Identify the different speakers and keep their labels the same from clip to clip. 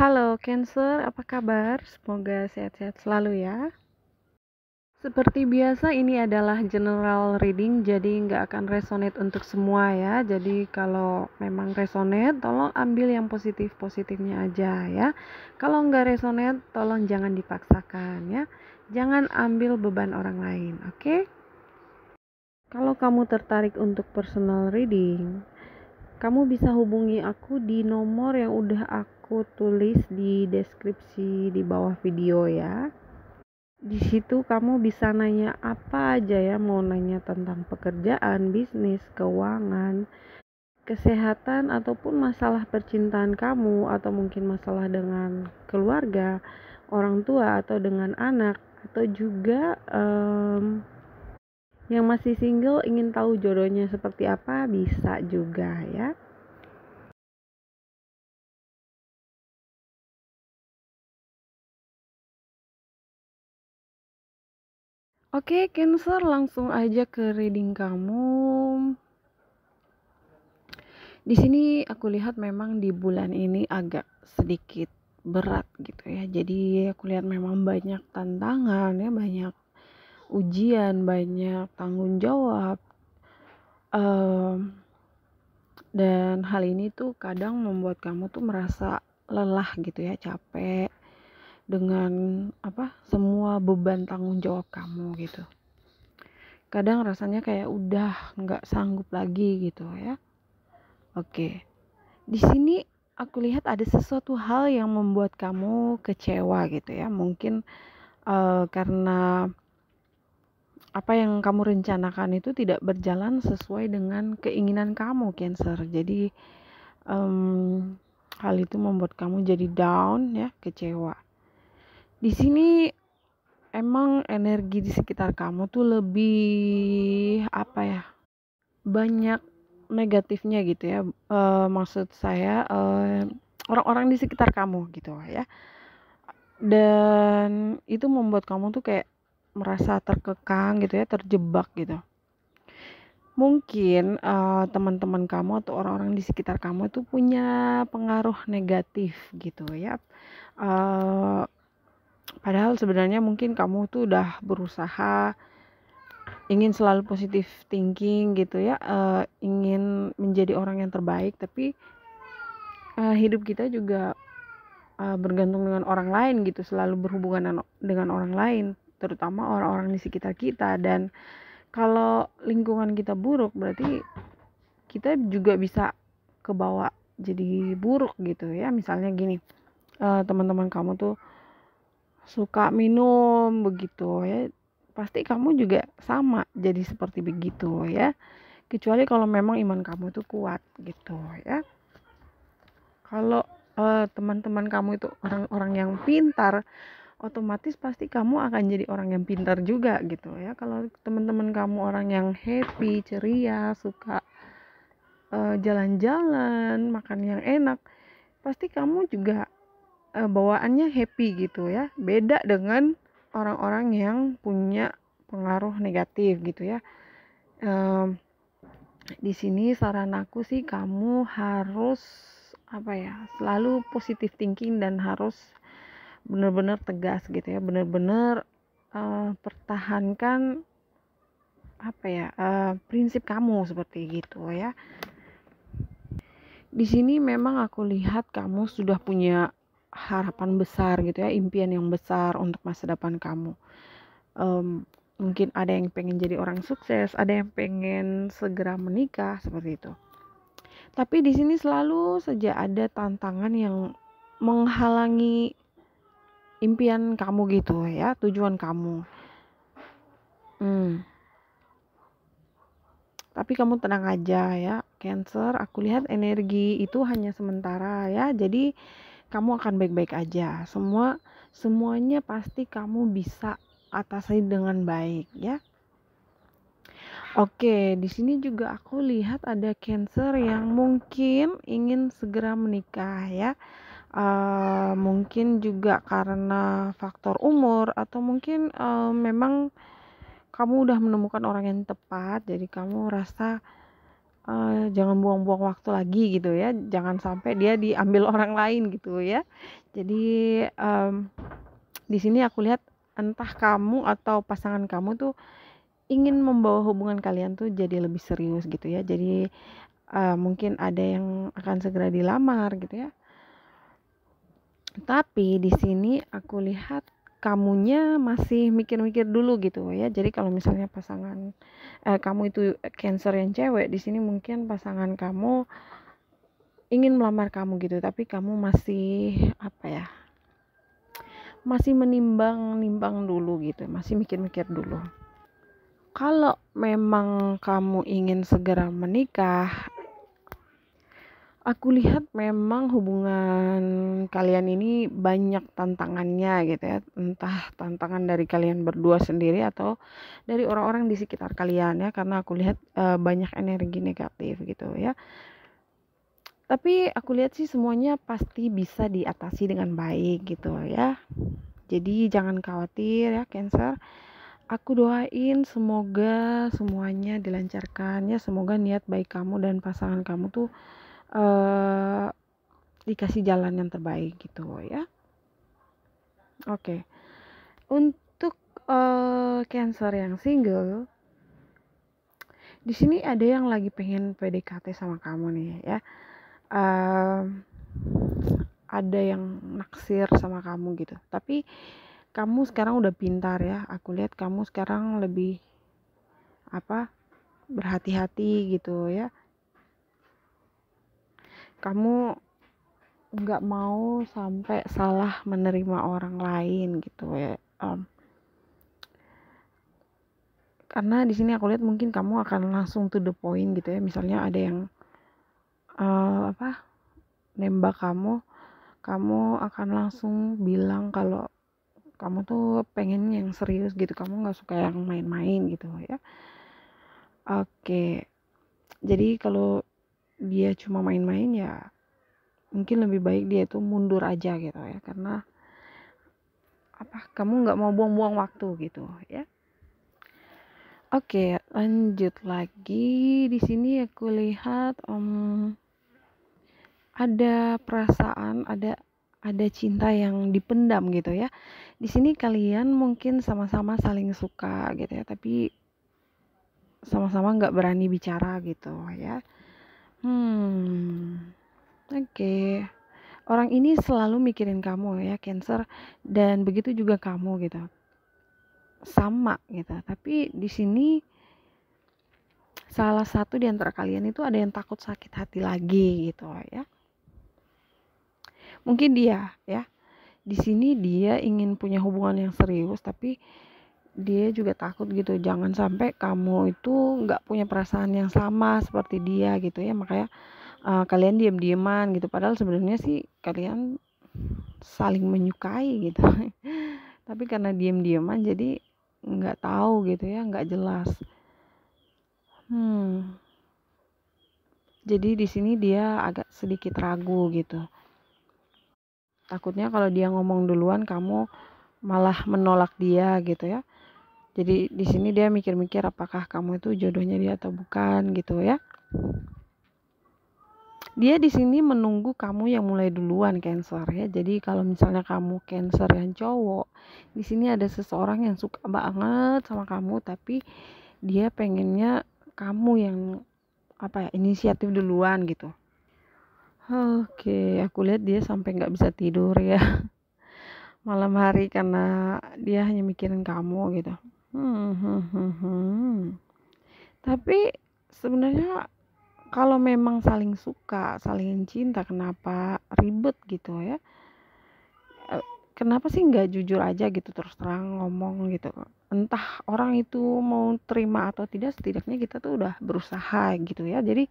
Speaker 1: Halo Cancer, apa kabar? Semoga sehat-sehat selalu ya. Seperti biasa ini adalah general reading, jadi nggak akan resonate untuk semua ya. Jadi kalau memang resonate, tolong ambil yang positif-positifnya aja ya. Kalau nggak resonate, tolong jangan dipaksakan ya. Jangan ambil beban orang lain, oke? Kalau kamu tertarik untuk personal reading, kamu bisa hubungi aku di nomor yang udah aku tulis di deskripsi di bawah video ya. Di situ kamu bisa nanya apa aja ya, mau nanya tentang pekerjaan, bisnis, keuangan, kesehatan, ataupun masalah percintaan kamu, atau mungkin masalah dengan keluarga, orang tua, atau dengan anak, atau juga yang masih single ingin tahu jodohnya seperti apa, bisa juga ya. Oke, Cancer, langsung aja ke reading kamu. Di sini aku lihat memang di bulan ini agak sedikit berat gitu ya. Jadi aku lihat memang banyak tantangan ya, banyak ujian, banyak tanggung jawab. Dan hal ini tuh kadang membuat kamu tuh merasa lelah gitu ya, capek dengan semua beban tanggung jawab kamu gitu. Kadang rasanya kayak udah nggak sanggup lagi gitu ya. Oke, di sini aku lihat ada sesuatu hal yang membuat kamu kecewa gitu ya. Mungkin karena apa yang kamu rencanakan itu tidak berjalan sesuai dengan keinginan kamu, Cancer. Jadi hal itu membuat kamu jadi down ya, kecewa. Di sini emang energi di sekitar kamu tuh lebih banyak negatifnya gitu ya. Maksud saya orang-orang di sekitar kamu gitu ya. Dan itu membuat kamu tuh kayak merasa terkekang gitu ya, terjebak gitu. Mungkin teman-teman kamu atau orang-orang di sekitar kamu itu punya pengaruh negatif gitu ya. Padahal sebenarnya mungkin kamu tuh udah berusaha ingin selalu positive thinking gitu ya, ingin menjadi orang yang terbaik, tapi hidup kita juga bergantung dengan orang lain gitu, selalu berhubungan dengan orang lain, terutama orang-orang di sekitar kita. Dan kalau lingkungan kita buruk, berarti kita juga bisa kebawa jadi buruk gitu ya. Misalnya gini, teman-teman kamu tuh suka minum begitu ya, pasti kamu juga sama jadi seperti begitu ya, kecuali kalau memang iman kamu tuh kuat gitu ya. Kalau teman-teman kamu itu orang-orang yang pintar, otomatis pasti kamu akan jadi orang yang pintar juga gitu ya. Kalau teman-teman kamu orang yang happy, ceria, suka jalan-jalan, makan yang enak, pasti kamu juga bawaannya happy gitu ya. Beda dengan orang-orang yang punya pengaruh negatif gitu ya. Di sini saran aku sih kamu harus selalu positive thinking dan harus benar-benar tegas gitu ya, benar-benar pertahankan prinsip kamu seperti gitu ya. Di sini memang aku lihat kamu sudah punya harapan besar gitu ya, impian yang besar untuk masa depan kamu. Mungkin ada yang pengen jadi orang sukses, ada yang pengen segera menikah seperti itu. Tapi di sini selalu saja ada tantangan yang menghalangi impian kamu gitu ya, tujuan kamu. Tapi kamu tenang aja ya, Cancer. Aku lihat energi itu hanya sementara ya. Jadi kamu akan baik-baik aja. Semuanya pasti kamu bisa atasi dengan baik ya. Oke, di sini juga aku lihat ada Cancer yang mungkin ingin segera menikah ya. Mungkin juga karena faktor umur, atau mungkin memang kamu udah menemukan orang yang tepat, jadi kamu rasa jangan buang-buang waktu lagi gitu ya, jangan sampai dia diambil orang lain gitu ya. Jadi, di sini aku lihat entah kamu atau pasangan kamu tuh ingin membawa hubungan kalian tuh jadi lebih serius gitu ya. Jadi, mungkin ada yang akan segera dilamar gitu ya. Tapi di sini aku lihat kamunya masih mikir-mikir dulu gitu ya. Jadi kalau misalnya kamu itu Cancer yang cewek, di sini mungkin pasangan kamu ingin melamar kamu gitu, tapi kamu masih apa ya? Masih menimbang-nimbang dulu gitu, masih mikir-mikir dulu. Kalau memang kamu ingin segera menikah, aku lihat memang hubungan kalian ini banyak tantangannya gitu ya. Entah tantangan dari kalian berdua sendiri atau dari orang-orang di sekitar kalian ya, karena aku lihat banyak energi negatif gitu ya. Tapi aku lihat sih semuanya pasti bisa diatasi dengan baik gitu ya. Jadi jangan khawatir ya Cancer. Aku doain semoga semuanya dilancarkan ya. Semoga niat baik kamu dan pasangan kamu tuh dikasih jalan yang terbaik gitu ya. Oke. Untuk Cancer yang single, di sini ada yang lagi pengen PDKT sama kamu nih ya. Ada yang naksir sama kamu gitu. Tapi kamu sekarang udah pintar ya. Aku lihat kamu sekarang lebih berhati-hati gitu ya. Kamu nggak mau sampai salah menerima orang lain gitu ya. Karena di sini aku lihat mungkin kamu akan langsung to the point gitu ya. Misalnya ada yang nembak kamu akan langsung bilang kalau kamu tuh pengen yang serius gitu, kamu nggak suka yang main-main gitu ya. Oke, jadi kalau dia cuma main-main ya mungkin lebih baik dia itu mundur aja gitu ya, karena kamu nggak mau buang-buang waktu gitu ya. Oke, lanjut lagi. Di sini aku lihat ada perasaan, ada cinta yang dipendam gitu ya. Di sini kalian mungkin sama-sama saling suka gitu ya, tapi sama-sama nggak berani bicara gitu ya. Oke. Orang ini selalu mikirin kamu ya, Cancer, dan begitu juga kamu gitu. Sama gitu. Tapi di sini salah satu di antara kalian itu ada yang takut sakit hati lagi gitu ya. Mungkin dia ya. Di sini dia ingin punya hubungan yang serius, tapi dia juga takut gitu jangan sampai kamu itu nggak punya perasaan yang sama seperti dia gitu ya. Makanya kalian diam-diaman gitu, padahal sebenarnya sih kalian saling menyukai gitu. Tapi karena diam-diaman jadi nggak tahu gitu ya, nggak jelas. Jadi di sini dia agak sedikit ragu gitu. Takutnya kalau dia ngomong duluan kamu malah menolak dia gitu ya. Jadi di sini dia mikir-mikir apakah kamu itu jodohnya dia atau bukan gitu ya. Dia di sini menunggu kamu yang mulai duluan Cancer ya. Jadi kalau misalnya kamu Cancer yang cowok, di sini ada seseorang yang suka banget sama kamu, tapi dia pengennya kamu yang inisiatif duluan gitu. Oke, aku lihat dia sampai nggak bisa tidur ya malam hari karena dia hanya mikirin kamu gitu. Tapi sebenarnya kalau memang saling suka, saling cinta, kenapa ribet gitu ya? Kenapa sih nggak jujur aja gitu, terus terang ngomong gitu? Entah orang itu mau terima atau tidak, setidaknya kita tuh udah berusaha gitu ya. Jadi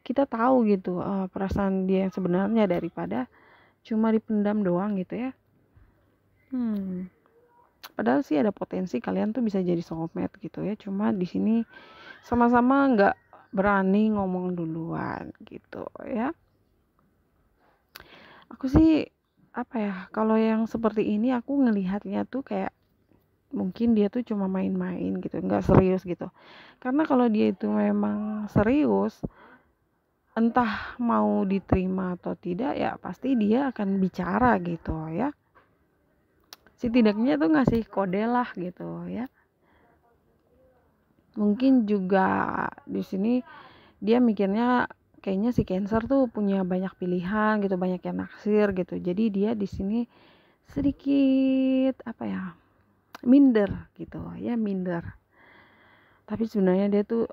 Speaker 1: kita tahu gitu perasaan dia yang sebenarnya daripada cuma dipendam doang gitu ya. Padahal sih ada potensi kalian tuh bisa jadi soulmate gitu ya. Cuma di sini sama-sama nggak berani ngomong duluan gitu ya. Aku sih kalau yang seperti ini aku ngelihatnya tuh kayak mungkin dia tuh cuma main-main gitu, nggak serius gitu. Karena kalau dia itu memang serius, entah mau diterima atau tidak ya pasti dia akan bicara gitu ya. Setidaknya tuh ngasih kode lah gitu ya. Mungkin juga di sini dia mikirnya kayaknya si Cancer tuh punya banyak pilihan gitu, banyak yang naksir gitu. Jadi dia di sini sedikit apa ya, minder gitu ya, minder. Tapi sebenarnya dia tuh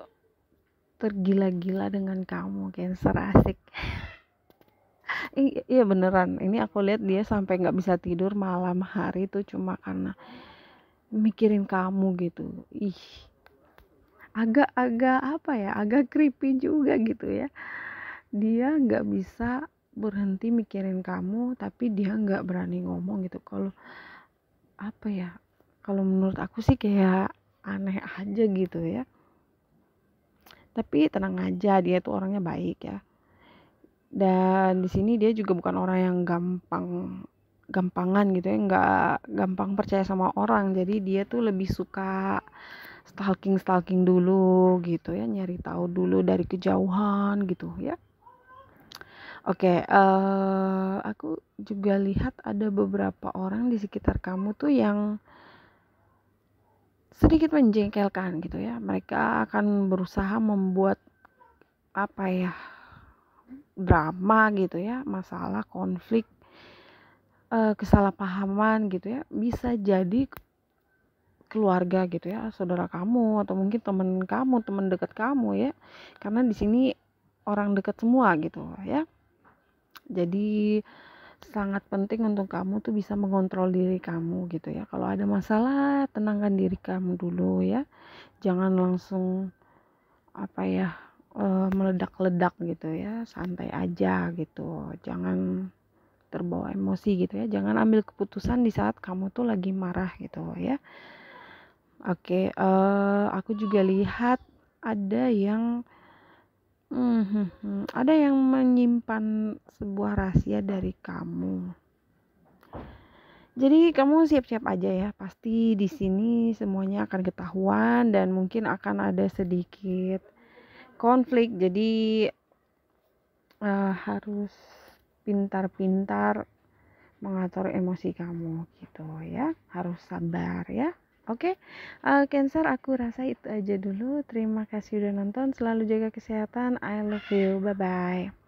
Speaker 1: tergila-gila dengan kamu, Cancer, asik. Iya beneran, ini aku lihat dia sampai nggak bisa tidur malam hari tuh cuma karena mikirin kamu gitu. Ih, agak-agak apa ya, agak creepy juga gitu ya. Dia nggak bisa berhenti mikirin kamu, tapi dia nggak berani ngomong gitu. Kalau apa ya, kalau menurut aku sih kayak aneh aja gitu ya. Tapi tenang aja, dia tuh orangnya baik ya. Dan di sini dia juga bukan orang yang gampangan gitu ya, nggak gampang percaya sama orang. Jadi dia tuh lebih suka stalking dulu gitu ya, nyari tahu dulu dari kejauhan gitu ya. Oke, aku juga lihat ada beberapa orang di sekitar kamu tuh yang sedikit menjengkelkan gitu ya. Mereka akan berusaha membuat apa ya, drama gitu ya, masalah, konflik, kesalahpahaman gitu ya. Bisa jadi keluarga gitu ya, saudara kamu atau mungkin teman kamu, teman dekat kamu ya. Karena di sini orang dekat semua gitu ya. Jadi sangat penting untuk kamu tuh bisa mengontrol diri kamu gitu ya. Kalau ada masalah, tenangkan diri kamu dulu ya. Jangan langsung apa ya, meledak-ledak gitu ya. Santai aja gitu. Jangan terbawa emosi gitu ya. Jangan ambil keputusan di saat kamu tuh lagi marah gitu ya. Oke, aku juga lihat ada yang ada yang menyimpan sebuah rahasia dari kamu. Jadi kamu siap-siap aja ya. Pasti di sini semuanya akan ketahuan dan mungkin akan ada sedikit konflik. Jadi harus pintar-pintar mengatur emosi kamu gitu ya. Harus sabar ya. Oke, Cancer, aku rasa itu aja dulu. Terima kasih udah nonton. Selalu jaga kesehatan. I love you. Bye bye.